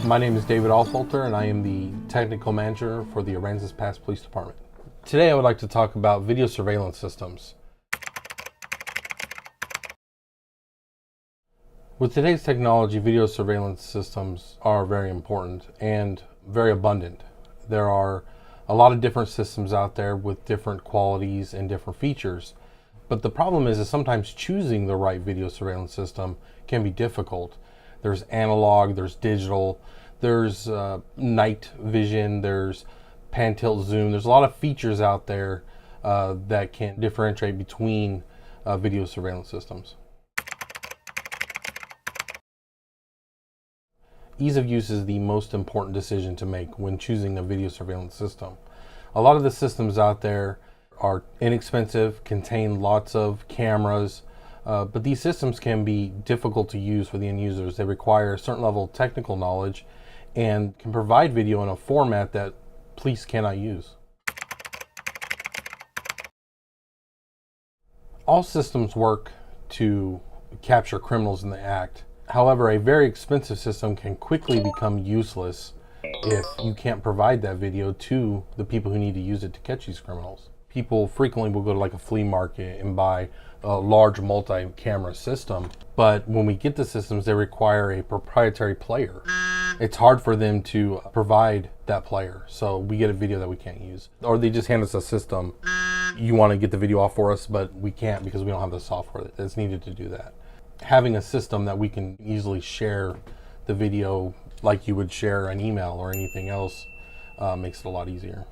My name is David Allfolter, and I am the Technical Manager for the Aransas Pass Police Department. Today I would like to talk about video surveillance systems. With today's technology, video surveillance systems are very important and very abundant. There are a lot of different systems out there with different qualities and different features. But the problem is sometimes choosing the right video surveillance system can be difficult. There's analog, there's digital, there's night vision, there's pan, tilt, zoom. There's a lot of features out there that can differentiate between video surveillance systems. Ease of use is the most important decision to make when choosing a video surveillance system. A lot of the systems out there are inexpensive, contain lots of cameras, but these systems can be difficult to use for the end users. They require a certain level of technical knowledge and can provide video in a format that police cannot use. All systems work to capture criminals in the act. However, a very expensive system can quickly become useless if you can't provide that video to the people who need to use it to catch these criminals. People frequently will go to like a flea market and buy a large multi-camera system, but when we get the systems, they require a proprietary player. It's hard for them to provide that player, so we get a video that we can't use. Or they just hand us a system. You want to get the video off for us, but we can't because we don't have the software that's needed to do that. Having a system that we can easily share the video like you would share an email or anything else makes it a lot easier.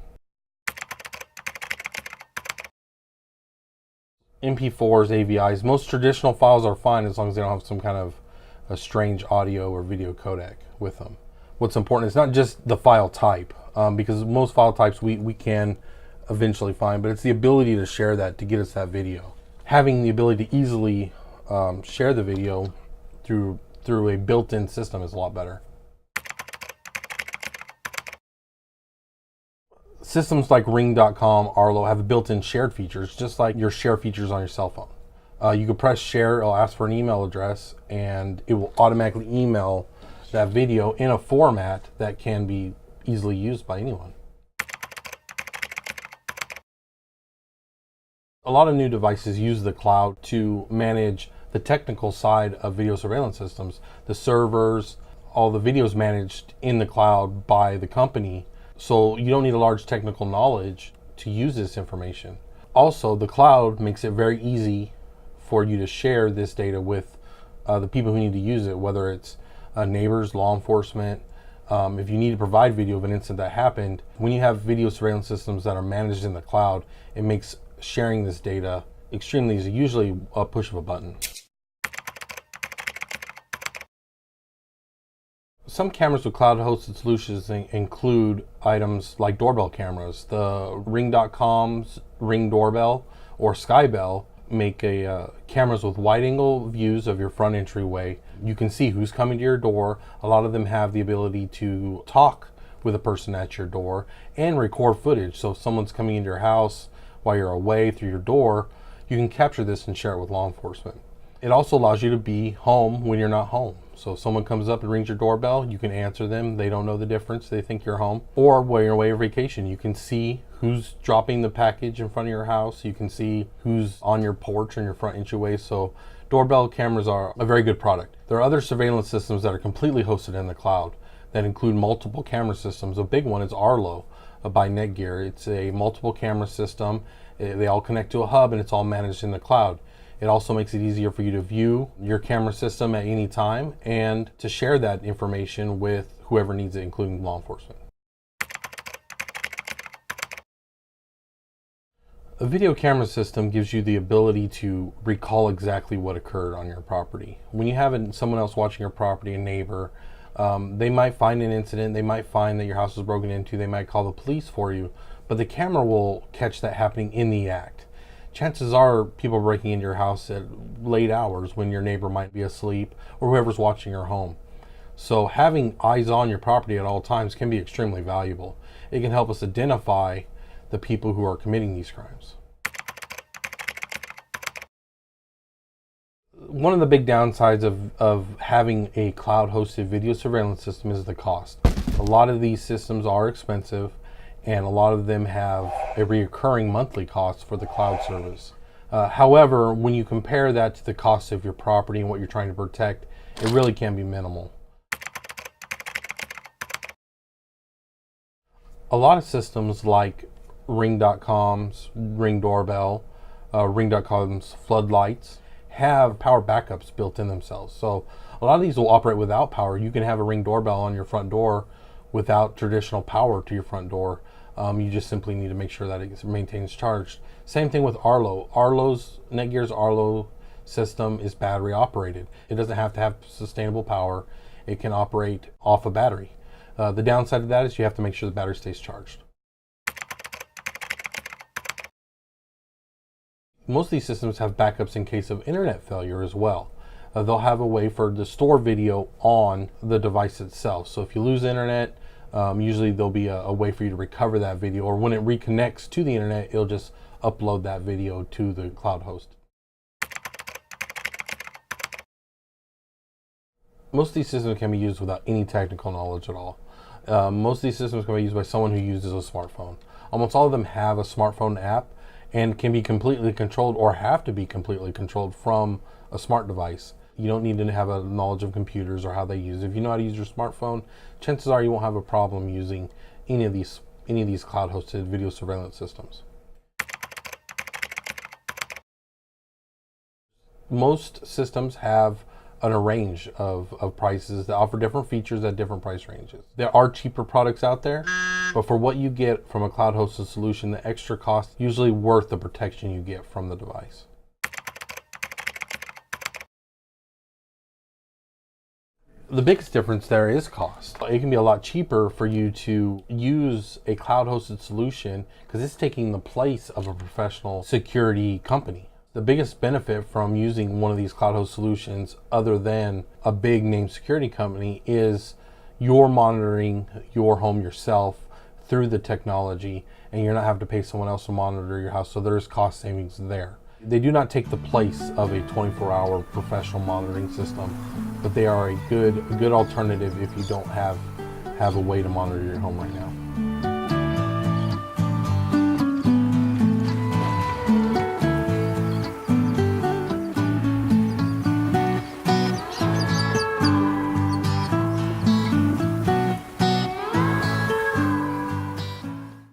MP4s, AVIs, most traditional files are fine as long as they don't have some kind of a strange audio or video codec with them. What's important is not just the file type, because most file types we can eventually find, but it's the ability to share that to get us that video. Having the ability to easily share the video through a built-in system is a lot better. Systems like Ring.com, Arlo have built-in shared features, just like your share features on your cell phone. You can press share, it'll ask for an email address, and it will automatically email that video in a format that can be easily used by anyone. A lot of new devices use the cloud to manage the technical side of video surveillance systems. The servers, all the videos managed in the cloud by the company. So you don't need a large technical knowledge to use this information. Also, the cloud makes it very easy for you to share this data with the people who need to use it, whether it's neighbors, law enforcement. If you need to provide video of an incident that happened, when you have video surveillance systems that are managed in the cloud, it makes sharing this data extremely easy, usually a push of a button. Some cameras with cloud-hosted solutions include items like doorbell cameras. The Ring.com's Ring Doorbell or Skybell make cameras with wide-angle views of your front entryway. You can see who's coming to your door. A lot of them have the ability to talk with a person at your door and record footage. So if someone's coming into your house while you're away through your door, you can capture this and share it with law enforcement. It also allows you to be home when you're not home. So if someone comes up and rings your doorbell, you can answer them. They don't know the difference. They think you're home. Or while you're away on vacation, you can see who's dropping the package in front of your house. You can see who's on your porch and your front entryway. So doorbell cameras are a very good product. There are other surveillance systems that are completely hosted in the cloud that include multiple camera systems. A big one is Arlo by Netgear. It's a multiple camera system. They all connect to a hub and it's all managed in the cloud. It also makes it easier for you to view your camera system at any time and to share that information with whoever needs it, including law enforcement. A video camera system gives you the ability to recall exactly what occurred on your property. When you have someone else watching your property, a neighbor, they might find an incident, they might find that your house was broken into, they might call the police for you, but the camera will catch that happening in the act. Chances are people breaking into your house at late hours when your neighbor might be asleep or whoever's watching your home. So having eyes on your property at all times can be extremely valuable. It can help us identify the people who are committing these crimes. One of the big downsides of having a cloud-hosted video surveillance system is the cost. A lot of these systems are expensive, and a lot of them have a recurring monthly cost for the cloud service. However, when you compare that to the cost of your property and what you're trying to protect, it really can be minimal. A lot of systems like Ring.com's Ring Doorbell, Ring.com's floodlights have power backups built in themselves. So a lot of these will operate without power. You can have a Ring doorbell on your front door without traditional power to your front door. You just simply need to make sure that it maintains charged. Same thing with Arlo. Netgear's Arlo system is battery operated. It doesn't have to have sustainable power. It can operate off a battery. The downside of that is you have to make sure the battery stays charged. Most of these systems have backups in case of internet failure as well. They'll have a way to store video on the device itself. So if you lose internet, usually there'll be a way for you to recover that video, or when it reconnects to the internet, it'll just upload that video to the cloud host. Most of these systems can be used without any technical knowledge at all. Most of these systems can be used by someone who uses a smartphone. Almost all of them have a smartphone app and can be completely controlled or have to be completely controlled from a smart device. You don't need to have a knowledge of computers or how they use it. If you know how to use your smartphone, chances are you won't have a problem using any of these cloud-hosted video surveillance systems. Most systems have a range of prices that offer different features at different price ranges. There are cheaper products out there, but for what you get from a cloud-hosted solution, the extra cost is usually worth the protection you get from the device. The biggest difference there is cost. It can be a lot cheaper for you to use a cloud-hosted solution because it's taking the place of a professional security company. The biggest benefit from using one of these cloud-hosted solutions, other than a big name security company, is you're monitoring your home yourself through the technology, and you're not having to pay someone else to monitor your house, so there's cost savings there. They do not take the place of a 24-hour professional monitoring system, but they are a good alternative if you don't have a way to monitor your home right now.